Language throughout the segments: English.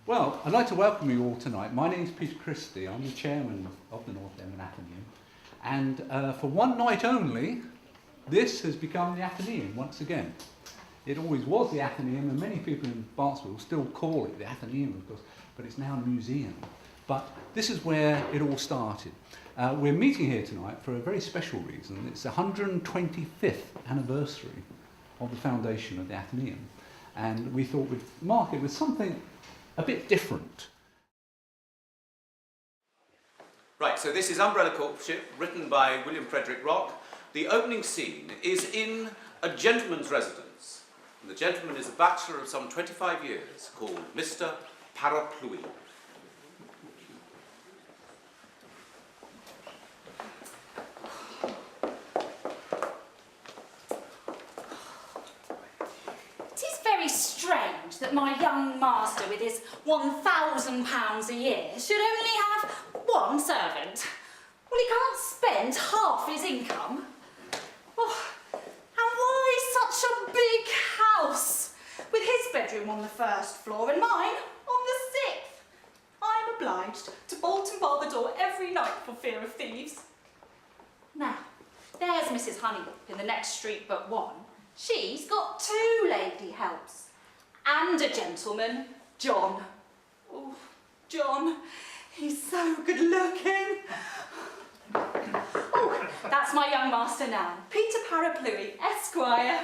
Well, I'd like to welcome you all tonight. My name is Peter Christie. I'm the chairman of the North Devon Athenaeum. And for one night only, this has become the Athenaeum once again. It always was the Athenaeum, and many people in Barnstaple still call it the Athenaeum, of course, but it's now a museum. But this is where it all started. We're meeting here tonight for a very special reason. It's the 125th anniversary of the foundation of the Athenaeum. And we thought we'd mark it with something a bit different. Right, so this is Umbrella Courtship, written by William Ferederick Rock. The opening scene is in a gentleman's residence. And the gentleman is a bachelor of some 25 years called Mr. Parapluie. Strange that my young master with his £1,000 a year should only have one servant. Well, he can't spend half his income. Oh, and why such a big house with his bedroom on the first floor and mine on the 6th? I'm obliged to bolt and bar the door every night for fear of thieves. Now, there's Mrs. Honeylip in the next street but one. She's got 2 lady helps. And a gentleman, John. Oh, John, he's so good looking. Oh, that's my young master now, Peter Parapluie, Esquire.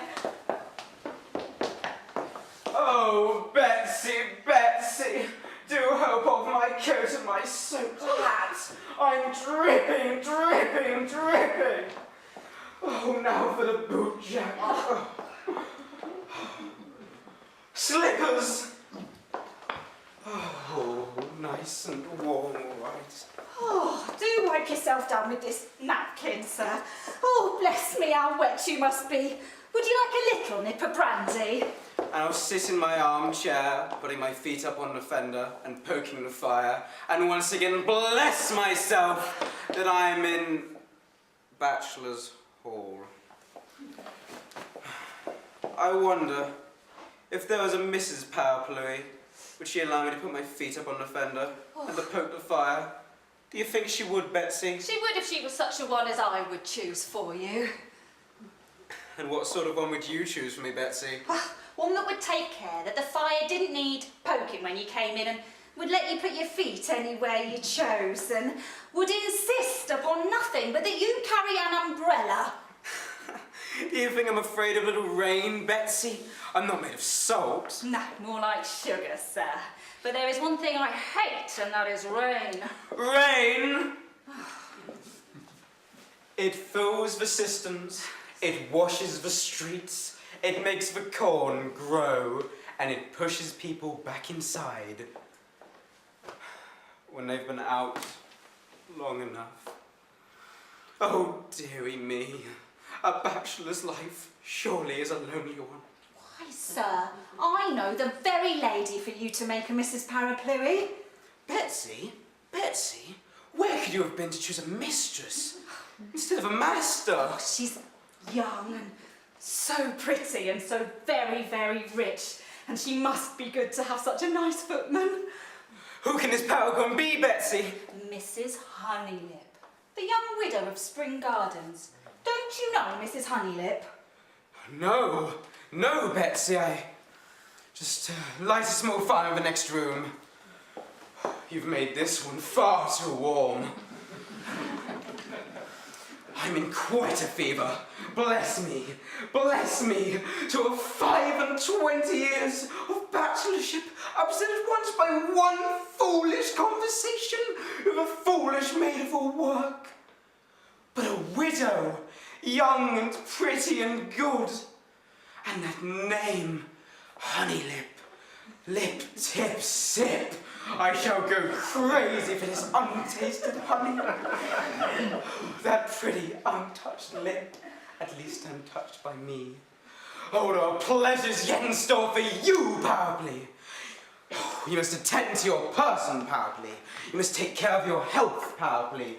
Oh, Betsy, Betsy, do hope of my coat and my soaked hat. I'm dripping, dripping, dripping. Oh, now for the boot jack. Oh. Slippers! Oh, nice and warm, all right. Oh, do wipe yourself down with this napkin, sir. Oh, bless me, how wet you must be. Would you like a little nip of brandy? And I'll sit in my armchair, putting my feet up on the fender and poking the fire, and once again bless myself that I'm in Bachelor's Hall. I wonder, if there was a Mrs. Parapluie, would she allow me to put my feet up on the fender and to poke the fire? Do you think she would, Betsy? She would if she was such a one as I would choose for you. And what sort of one would you choose for me, Betsy? One that would take care that the fire didn't need poking when you came in and would let you put your feet anywhere you chose and would insist upon nothing but that you carry an umbrella. Do you think I'm afraid of little rain, Betsy? I'm not made of salt. No, more like sugar, sir. But there is one thing I hate, and that is rain. Rain? It fills the cisterns, it washes the streets, it makes the corn grow, and it pushes people back inside when they've been out long enough. Oh, dearie me. A bachelor's life surely is a lonely one. Why, sir, I know the very lady for you to make a Mrs. Parapluie. Betsy? Betsy? Where could you have been to choose a mistress instead of a master? Oh, she's young and so pretty and so very, very rich. And she must be good to have such a nice footman. Who can this paragon be, Betsy? Mrs. Honeylip, the young widow of Spring Gardens. Don't you know Mrs. Honeylip? No, no, Betsy, I just light a small fire in the next room. You've made this one far too warm. I'm in quite a fever. Bless me to have 25 years of bachelorship upset at once by one foolish conversation with a foolish maid of all work. But a widow, young and pretty and good. And that name, Honeylip, lip, tip, sip. I shall go crazy for this untasted honey. That pretty, untouched lip, at least untouched by me. Oh, there are pleasures yet in store for you, Parapluie. Oh, you must attend to your person, Parapluie. You must take care of your health, Parapluie.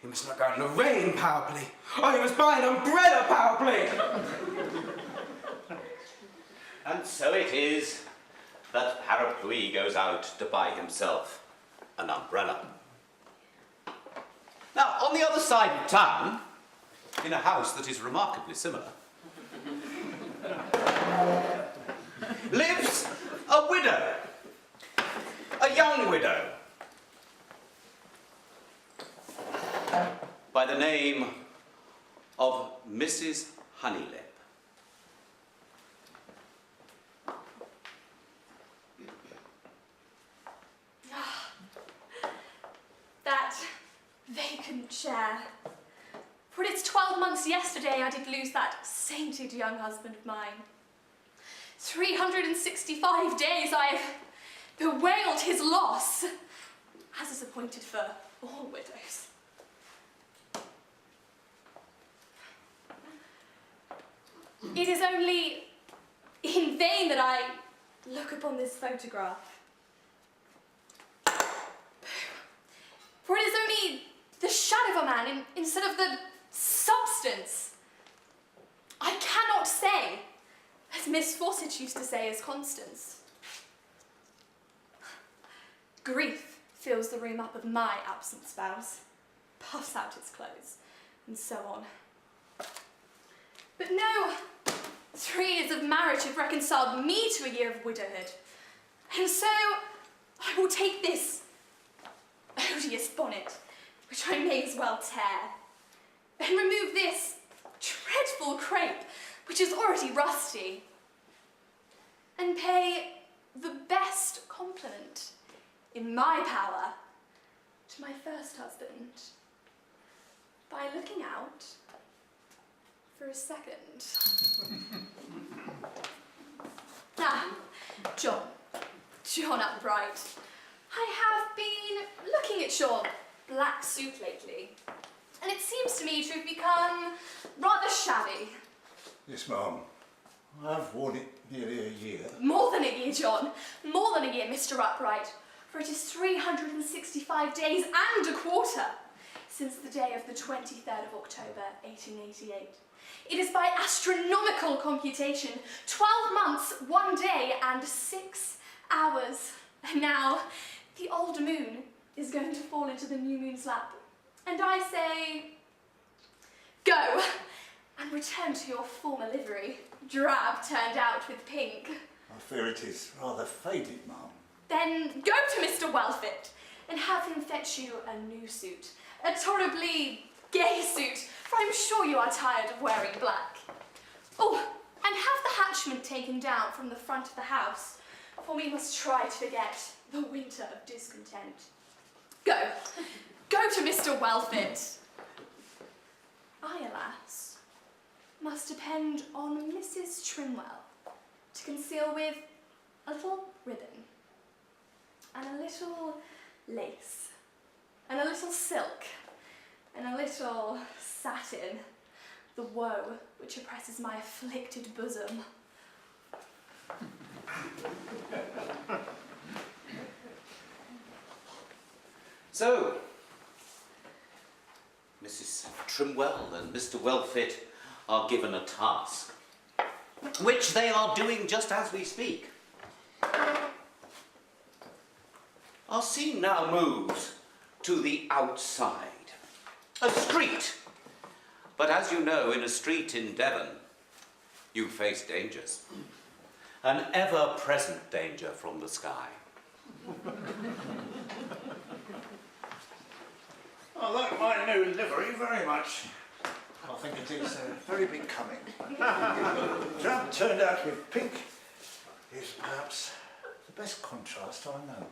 You must not go out in the rain, Parapluie. Oh, you must buy an umbrella, Parapluie. And so it is that Parapluie goes out to buy himself an umbrella. Now, on the other side of town, in a house that is remarkably similar, lives a widow, a young widow, by the name of Mrs. Honeylip. That vacant chair. For it's 12 months yesterday I did lose that sainted young husband of mine. 365 days I've bewailed his loss, as is appointed for all widows. It is only in vain that I look upon this photograph. For it is only the shadow of a man instead of the substance. I cannot say, as Miss Fawcett used to say as Constance. Grief fills the room up of my absent spouse, puffs out its clothes, and so on. But no, 3 years of marriage have reconciled me to a year of widowhood. And so I will take this odious bonnet, which I may as well tear, and remove this dreadful crape, which is already rusty, and pay the best compliment in my power to my first husband by looking out for a second. John Upright. I have been looking at your black suit lately, and it seems to me to have become rather shabby. Yes, ma'am. I've worn it nearly a year. More than a year, John. More than a year, Mr. Upright. For it is 365 days and a quarter since the day of the 23rd of October, 1888. It is by astronomical computation 12 months, 1 day, and 6 hours. And now, the old moon is going to fall into the new moon's lap. And I say, go and return to your former livery, drab turned out with pink. I fear it is rather faded, ma'am. Then go to Mr. Wellfit and have him fetch you a new suit, a tolerably gay suit, for I'm sure you are tired of wearing black. Oh, and have the hatchment taken down from the front of the house, for we must try to forget the winter of discontent. Go to Mr. Wellfit. I, alas, must depend on Mrs. Trimwell to conceal with a little ribbon, and a little lace, and a little silk, and a little satin, the woe which oppresses my afflicted bosom. So, Mrs. Trimwell and Mr. Wellfit are given a task, which they are doing just as we speak. Our scene now moves to the outside, a street. But as you know, in a street in Devon, you face dangers, an ever-present danger from the sky. I like my new livery very much. I think it is very becoming. Drab turned out with pink is perhaps the best contrast I know.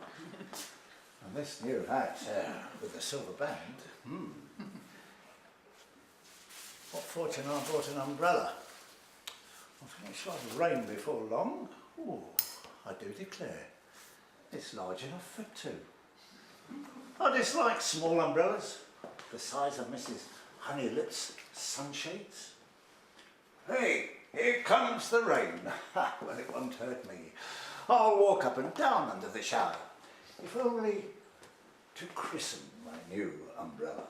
And this new hat with the silver band. What fortune I bought an umbrella. I think it shall have rain before long. Ooh, I do declare, it's large enough for 2. I dislike small umbrellas, the size of Mrs. Honeylip's sunshades. Hey, here comes the rain. Well, it won't hurt me. I'll walk up and down under the shower, if only to christen my new umbrella.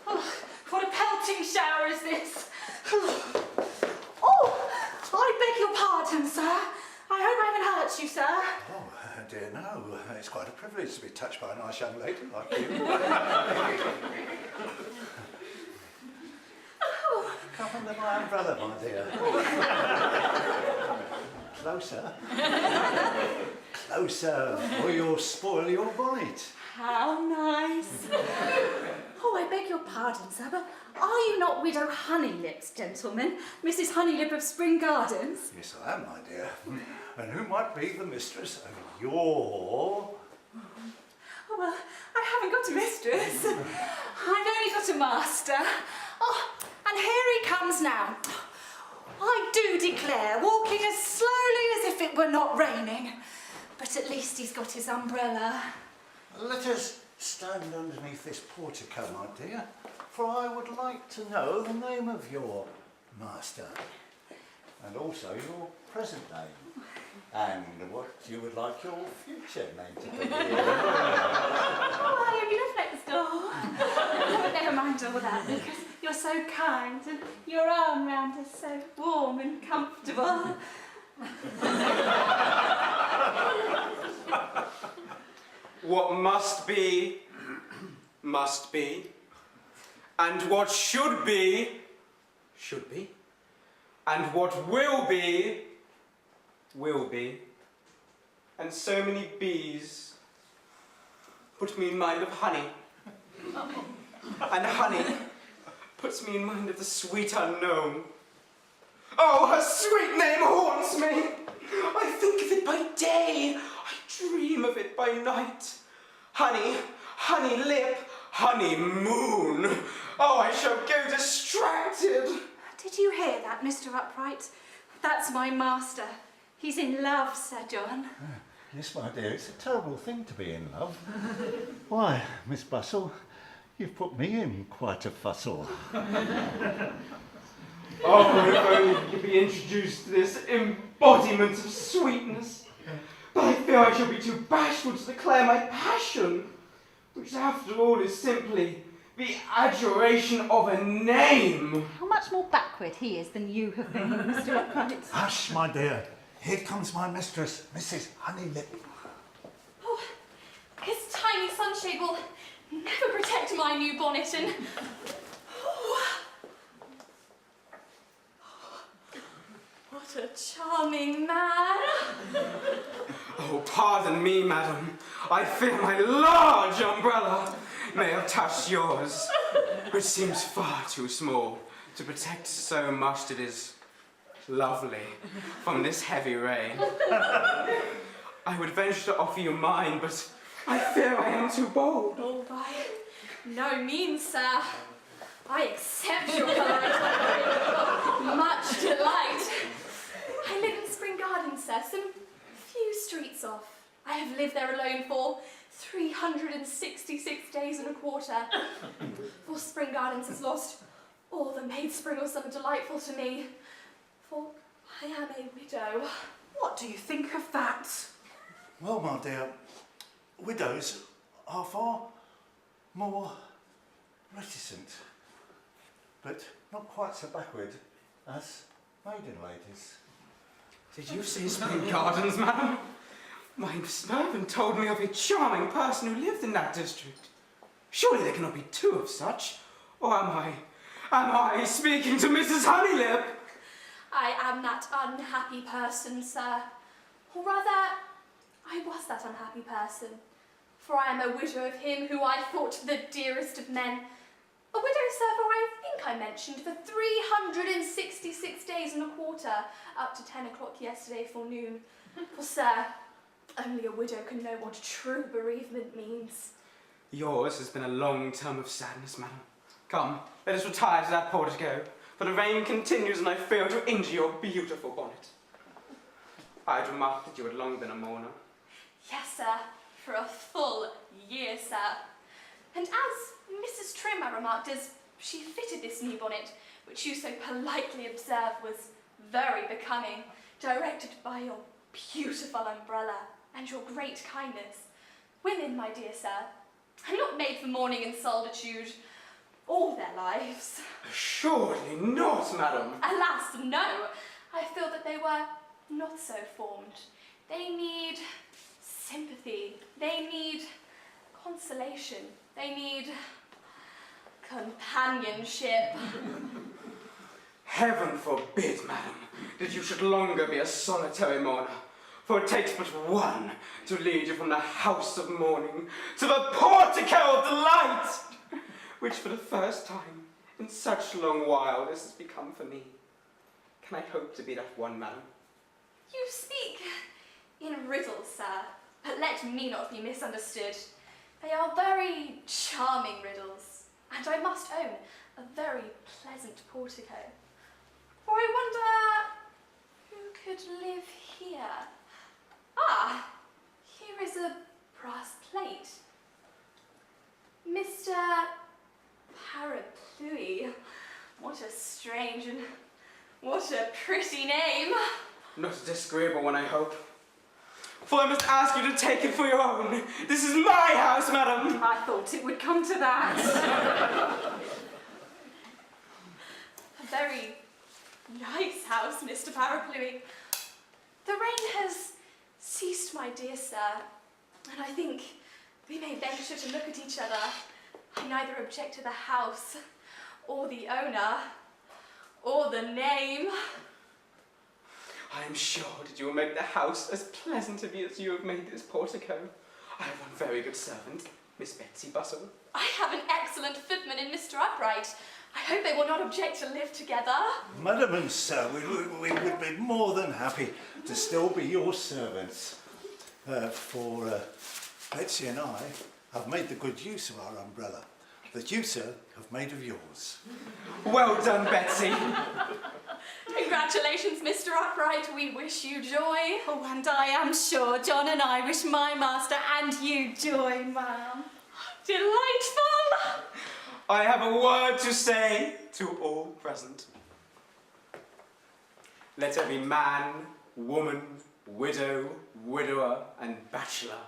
Oh, what a pelting shower is this! Oh, I beg your pardon. pardon, sir. I hope I haven't hurt you, sir. Oh, dear, no. It's quite a privilege to be touched by a nice young lady like you. Come under my umbrella, my dear. Closer. Closer, or you'll spoil your bonnet. How nice. Oh, I beg your pardon, sir, but are you not Widow Honeylip's gentleman, Mrs. Honeylip of Spring Gardens? Yes, I am, my dear. And who might be the mistress of your... Oh, well, I haven't got a mistress. I've only got a master. Oh, and here he comes now. I do declare, walking as slowly as if it were not raining. But at least he's got his umbrella. Let us stand underneath this portico, my dear, for I would like to know the name of your master, and also your present name, and what you would like your future name to be. Oh, I hope you live next door. But never mind all that, because you're so kind and your arm round is so warm and comfortable. What must be, must be. And what should be, should be. And what will be, will be. And so many bees put me in mind of honey. And honey puts me in mind of the sweet unknown. Oh, her sweet name haunts me. I think of it by day. I dream of it by night. Honey, honey lip, honey moon. Oh, I shall go distracted. Did you hear that, Mr. Upright? That's my master. He's in love, Sir John. Yes, my dear, it's a terrible thing to be in love. Why, Miss Bustle, you've put me in quite a fussle. Oh, if only you could be introduced to this embodiment of sweetness. But I fear I shall be too bashful to declare my passion, which after all is simply the adjuration of a name. How much more backward he is than you have been, Mr. Upright. Hush, my dear. Here comes my mistress, Mrs. Honeylip. Oh, his tiny sunshade will never protect my new bonnet and... Oh, what a charming man. Oh, pardon me, madam. I fear my large umbrella may have touched yours, which seems far too small to protect so much that is lovely from this heavy rain. I would venture to offer you mine, but I fear I am too bold. Oh, by no means, sir. I accept your colouring. Much delight. I live in Spring Gardens, sir, some few streets off. I have lived there alone for 366 days and a quarter. For Spring Gardens has lost all the Maid Spring or summer delightful to me. For I am a widow. What do you think of that? Well, my dear, widows are far more reticent, but not quite so backward as maiden ladies. Did you say Spring Gardens, madam? My servant told me of a charming person who lived in that district. Surely there cannot be two of such. Or am I speaking to Mrs. Honeylip? I am that unhappy person, sir. Or rather, I was that unhappy person. For I am a widow of him who I thought the dearest of men. A widow, sir, for I think I mentioned, for 366 days and a quarter, up to 10 o'clock yesterday forenoon. For, sir, only a widow can know what true bereavement means. Yours has been a long term of sadness, madam. Come, let us retire to that portico, for the rain continues and I fear to injure your beautiful bonnet. I had remarked that you had long been a mourner. Yes, sir, for a full year, sir. And as Mrs. Trim, I remarked, as she fitted this new bonnet, which you so politely observed was very becoming, directed by your beautiful umbrella and your great kindness. Women, my dear sir, are not made for mourning and solitude all their lives. Surely not, madam. Alas, no. I feel that they were not so formed. They need sympathy. They need consolation. They need companionship. Heaven forbid, madam, that you should longer be a solitary mourner, for it takes but one to lead you from the house of mourning to the portico of delight, which for the first time in such long while this has become for me. Can I hope to be that one, madam? You speak in riddles, sir, but let me not be misunderstood. They are very charming riddles, and I must own a very pleasant portico. For I wonder who could live here. Ah, here is a brass plate. Mr. Parapluie. What a strange and what a pretty name. Not a disagreeable one, I hope. For I must ask you to take it for your own. This is my house, madam. I thought it would come to that. A very nice house, Mr. Parapluie. The rain has ceased, my dear sir, and I think we may venture to look at each other. I neither object to the house, or the owner, or the name. I am sure that you will make the house as pleasant of you as you have made this portico. I have one very good servant, Miss Betsy Bustle. I have an excellent footman in Mr. Upright. I hope they will not object to live together. Madam and sir, we would be more than happy to still be your servants. For Betsy and I have made the good use of our umbrella that you, sir, have made of yours. Well done, Betsy. Congratulations, Mr. Upright. We wish you joy. Oh, and I am sure John and I wish my master and you joy, ma'am. Delightful! I have a word to say to all present. Let every man, woman, widow, widower, and bachelor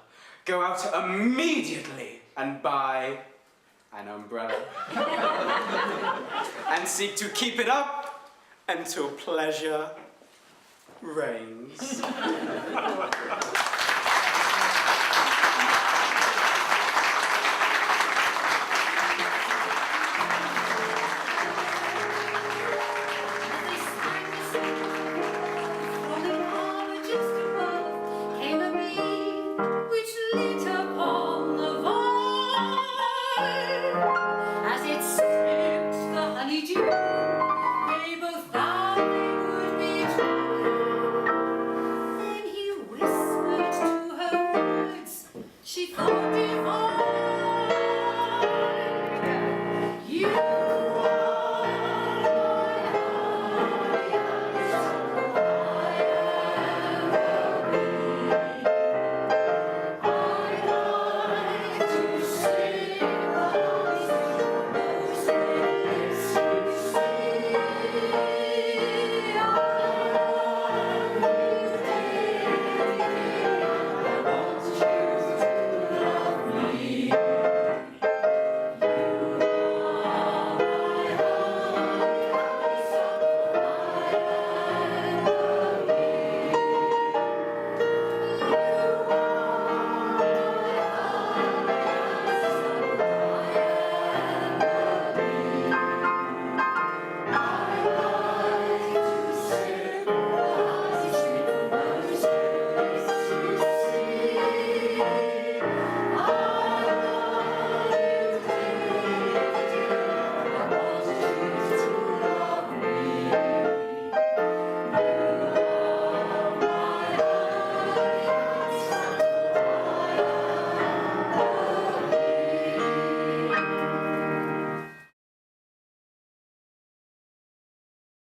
go out immediately and buy an umbrella and seek to keep it up until pleasure reigns.